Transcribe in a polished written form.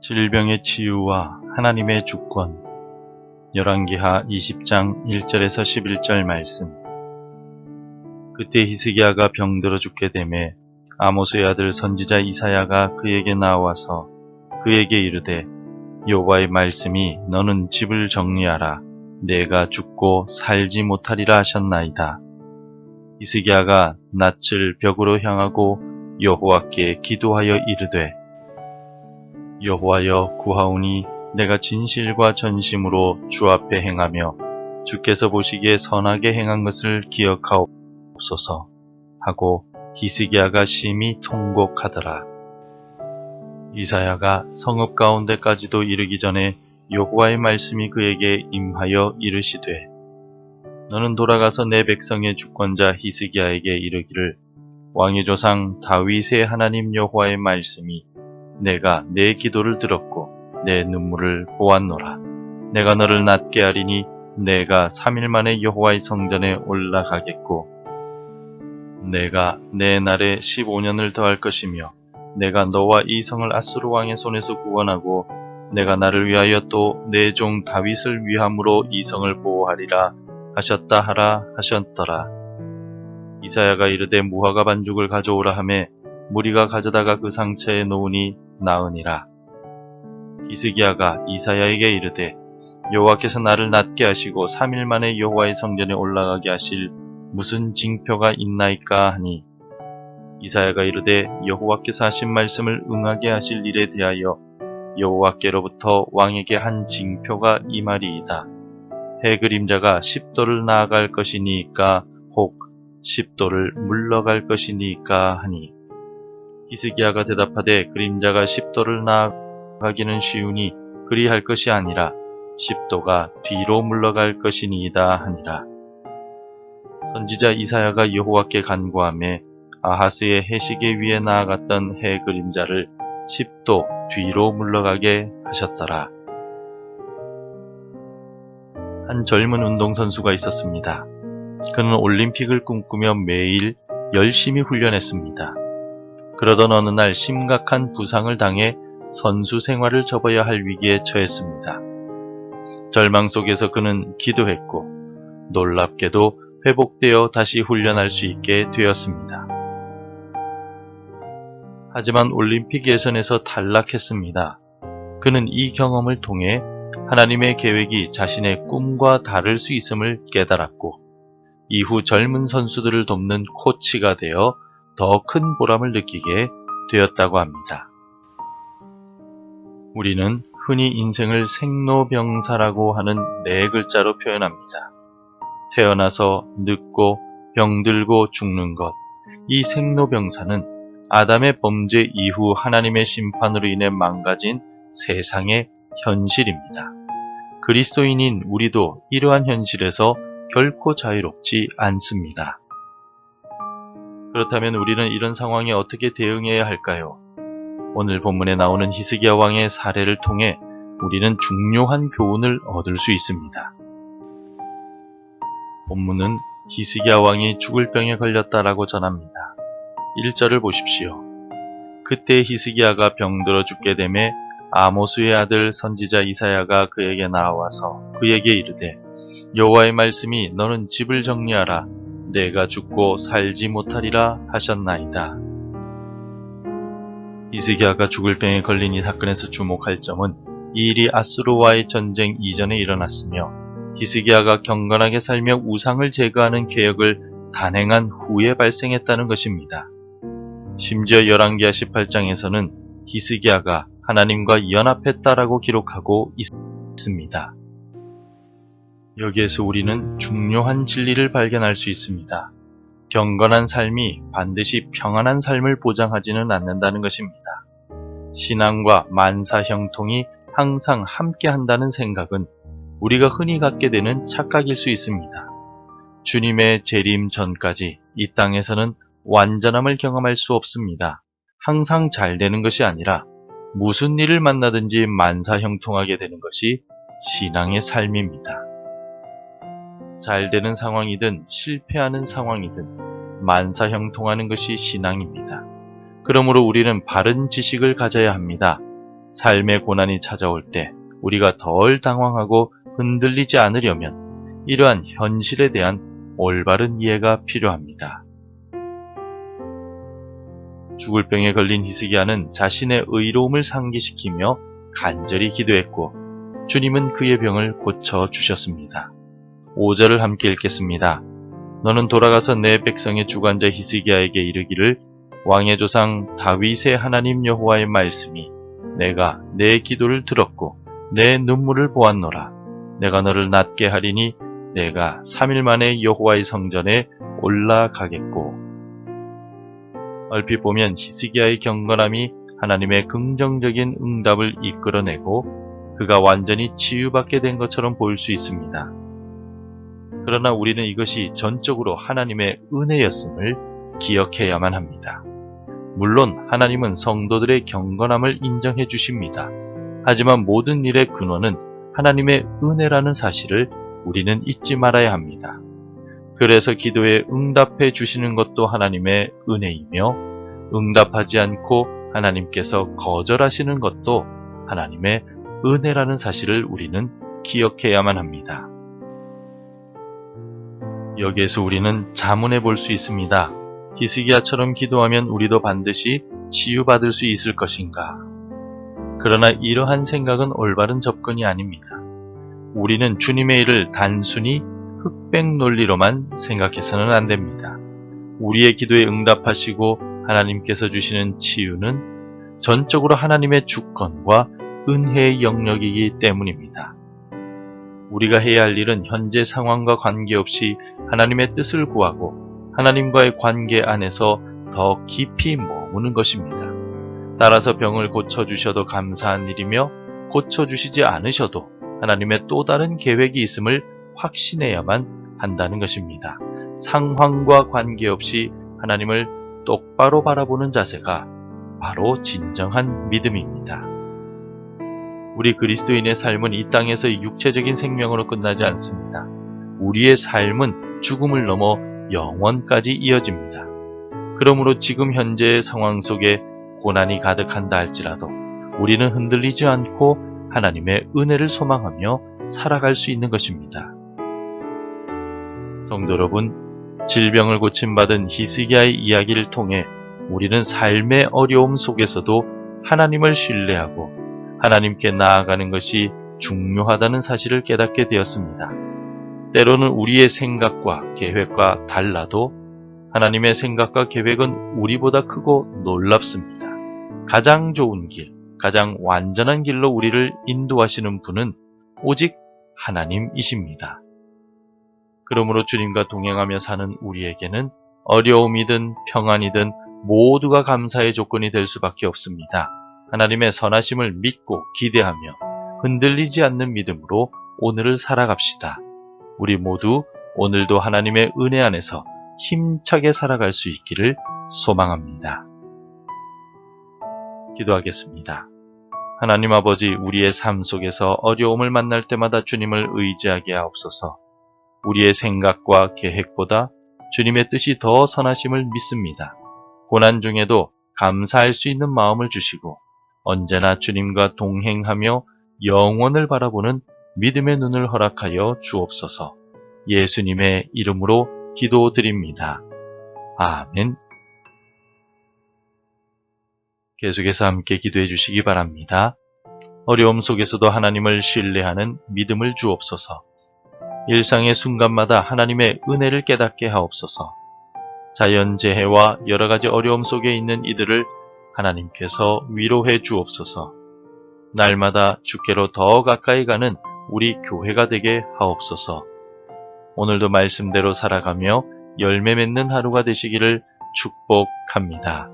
질병의 치유와 하나님의 주권. 열왕기하 20장 1절에서 11절 말씀. 그때 히스기야가 병들어 죽게 되매 아모스의 아들 선지자 이사야가 그에게 나와서 그에게 이르되 여호와의 말씀이 너는 집을 정리하라. 내가 죽고 살지 못하리라 하셨나이다. 히스기야가 낯을 벽으로 향하고 여호와께 기도하여 이르되 여호와여 구하오니 내가 진실과 전심으로 주 앞에 행하며 주께서 보시기에 선하게 행한 것을 기억하옵소서 하고 히스기야가 심히 통곡하더라. 이사야가 성읍 가운데까지도 이르기 전에 여호와의 말씀이 그에게 임하여 이르시되 너는 돌아가서 내 백성의 주권자 히스기야에게 이르기를 왕의 조상 다윗의 하나님 여호와의 말씀이 내가 내 기도를 들었고 내 눈물을 보았노라. 내가 너를 낫게 하리니 내가 3일 만에 여호와의 성전에 올라가겠고 내가 내 날에 15년을 더할 것이며 내가 너와 이 성을 아수르 왕의 손에서 구원하고 내가 나를 위하여 또 내 종 다윗을 위함으로 이 성을 보호하리라 하셨다 하라 하셨더라. 이사야가 이르되 무화과 반죽을 가져오라 하매 무리가 가져다가 그 상처에 놓으니 나으니라. 히스기야가 이사야에게 이르되 여호와께서 나를 낫게 하시고 3일 만에 여호와의 성전에 올라가게 하실 무슨 징표가 있나이까 하니 이사야가 이르되 여호와께서 하신 말씀을 응하게 하실 일에 대하여 여호와께로부터 왕에게 한 징표가 이 말이이다. 해 그림자가 10도를 나아갈 것이니까 혹 10도를 물러갈 것이니까 하니 히스기야가 대답하되 그림자가 10도를 나아가기는 쉬우니 그리할 것이 아니라 10도가 뒤로 물러갈 것이니이다 하니라. 선지자 이사야가 여호와께 간구하며 아하스의 해시계 위에 나아갔던 해 그림자를 10도 뒤로 물러가게 하셨더라. 한 젊은 운동선수가 있었습니다. 그는 올림픽을 꿈꾸며 매일 열심히 훈련했습니다. 그러던 어느 날 심각한 부상을 당해 선수 생활을 접어야 할 위기에 처했습니다. 절망 속에서 그는 기도했고 놀랍게도 회복되어 다시 훈련할 수 있게 되었습니다. 하지만 올림픽 예선에서 탈락했습니다. 그는 이 경험을 통해 하나님의 계획이 자신의 꿈과 다를 수 있음을 깨달았고 이후 젊은 선수들을 돕는 코치가 되어 더 큰 보람을 느끼게 되었다고 합니다. 우리는 흔히 인생을 생로병사라고 하는 네 글자로 표현합니다. 태어나서 늙고 병들고 죽는 것. 이 생로병사는 아담의 범죄 이후 하나님의 심판으로 인해 망가진 세상의 현실입니다. 그리스도인인 우리도 이러한 현실에서 결코 자유롭지 않습니다. 그렇다면 우리는 이런 상황에 어떻게 대응해야 할까요? 오늘 본문에 나오는 히스기야 왕의 사례를 통해 우리는 중요한 교훈을 얻을 수 있습니다. 본문은 히스기야 왕이 죽을 병에 걸렸다라고 전합니다. 1절을 보십시오. 그때 히스기야가 병들어 죽게 되매 아모스의 아들 선지자 이사야가 그에게 나와서 그에게 이르되 여호와의 말씀이 너는 집을 정리하라. 내가 죽고 살지 못하리라 하셨나이다. 히스기야가 죽을 병에 걸린 이 사건에서 주목할 점은 이 일이 아수르와의 전쟁 이전에 일어났으며 히스기야가 경건하게 살며 우상을 제거하는 개혁을 단행한 후에 발생했다는 것입니다. 심지어 열왕기하 18장에서는 히스기야가 하나님과 연합했다라고 기록하고 있습니다. 여기에서 우리는 중요한 진리를 발견할 수 있습니다. 경건한 삶이 반드시 평안한 삶을 보장하지는 않는다는 것입니다. 신앙과 만사 형통이 항상 함께 한다는 생각은 우리가 흔히 갖게 되는 착각일 수 있습니다. 주님의 재림 전까지 이 땅에서는 완전함을 경험할 수 없습니다. 항상 잘 되는 것이 아니라 무슨 일을 만나든지 만사 형통하게 되는 것이 신앙의 삶입니다. 잘 되는 상황이든 실패하는 상황이든 만사 형통하는 것이 신앙입니다. 그러므로 우리는 바른 지식을 가져야 합니다. 삶의 고난이 찾아올 때 우리가 덜 당황하고 흔들리지 않으려면 이러한 현실에 대한 올바른 이해가 필요합니다. 죽을 병에 걸린 히스기야는 자신의 의로움을 상기시키며 간절히 기도했고 주님은 그의 병을 고쳐주셨습니다. 5절을 함께 읽겠습니다. 너는 돌아가서 내 백성의 주관자 히스기야에게 이르기를 왕의 조상 다윗의 하나님 여호와의 말씀이 내가 내 기도를 들었고 내 눈물을 보았노라. 내가 너를 낫게 하리니 내가 3일 만에 여호와의 성전에 올라가겠고. 얼핏 보면 히스기야의 경건함이 하나님의 긍정적인 응답을 이끌어내고 그가 완전히 치유받게 된 것처럼 보일 수 있습니다. 그러나 우리는 이것이 전적으로 하나님의 은혜였음을 기억해야만 합니다. 물론 하나님은 성도들의 경건함을 인정해 주십니다. 하지만 모든 일의 근원은 하나님의 은혜라는 사실을 우리는 잊지 말아야 합니다. 그래서 기도에 응답해 주시는 것도 하나님의 은혜이며 응답하지 않고 하나님께서 거절하시는 것도 하나님의 은혜라는 사실을 우리는 기억해야만 합니다. 여기에서 우리는 자문해 볼 수 있습니다. 히스기야처럼 기도하면 우리도 반드시 치유받을 수 있을 것인가? 그러나 이러한 생각은 올바른 접근이 아닙니다. 우리는 주님의 일을 단순히 흑백 논리로만 생각해서는 안 됩니다. 우리의 기도에 응답하시고 하나님께서 주시는 치유는 전적으로 하나님의 주권과 은혜의 영역이기 때문입니다. 우리가 해야 할 일은 현재 상황과 관계없이 하나님의 뜻을 구하고 하나님과의 관계 안에서 더 깊이 머무는 것입니다. 따라서 병을 고쳐주셔도 감사한 일이며 고쳐주시지 않으셔도 하나님의 또 다른 계획이 있음을 확신해야만 한다는 것입니다. 상황과 관계없이 하나님을 똑바로 바라보는 자세가 바로 진정한 믿음입니다. 우리 그리스도인의 삶은 이 땅에서의 육체적인 생명으로 끝나지 않습니다. 우리의 삶은 죽음을 넘어 영원까지 이어집니다. 그러므로 지금 현재의 상황 속에 고난이 가득한다 할지라도 우리는 흔들리지 않고 하나님의 은혜를 소망하며 살아갈 수 있는 것입니다. 성도 여러분, 질병을 고침받은 히스기야의 이야기를 통해 우리는 삶의 어려움 속에서도 하나님을 신뢰하고 하나님께 나아가는 것이 중요하다는 사실을 깨닫게 되었습니다. 때로는 우리의 생각과 계획과 달라도 하나님의 생각과 계획은 우리보다 크고 놀랍습니다. 가장 좋은 길, 가장 완전한 길로 우리를 인도하시는 분은 오직 하나님이십니다. 그러므로 주님과 동행하며 사는 우리에게는 어려움이든 평안이든 모두가 감사의 조건이 될 수밖에 없습니다. 하나님의 선하심을 믿고 기대하며 흔들리지 않는 믿음으로 오늘을 살아갑시다. 우리 모두 오늘도 하나님의 은혜 안에서 힘차게 살아갈 수 있기를 소망합니다. 기도하겠습니다. 하나님 아버지, 우리의 삶 속에서 어려움을 만날 때마다 주님을 의지하게 하옵소서. 우리의 생각과 계획보다 주님의 뜻이 더 선하심을 믿습니다. 고난 중에도 감사할 수 있는 마음을 주시고 언제나 주님과 동행하며 영원을 바라보는 믿음의 눈을 허락하여 주옵소서. 예수님의 이름으로 기도드립니다. 아멘. 계속해서 함께 기도해 주시기 바랍니다. 어려움 속에서도 하나님을 신뢰하는 믿음을 주옵소서. 일상의 순간마다 하나님의 은혜를 깨닫게 하옵소서. 자연재해와 여러 가지 어려움 속에 있는 이들을 하나님께서 위로해 주옵소서. 날마다 주께로 더 가까이 가는 우리 교회가 되게 하옵소서. 오늘도 말씀대로 살아가며 열매 맺는 하루가 되시기를 축복합니다.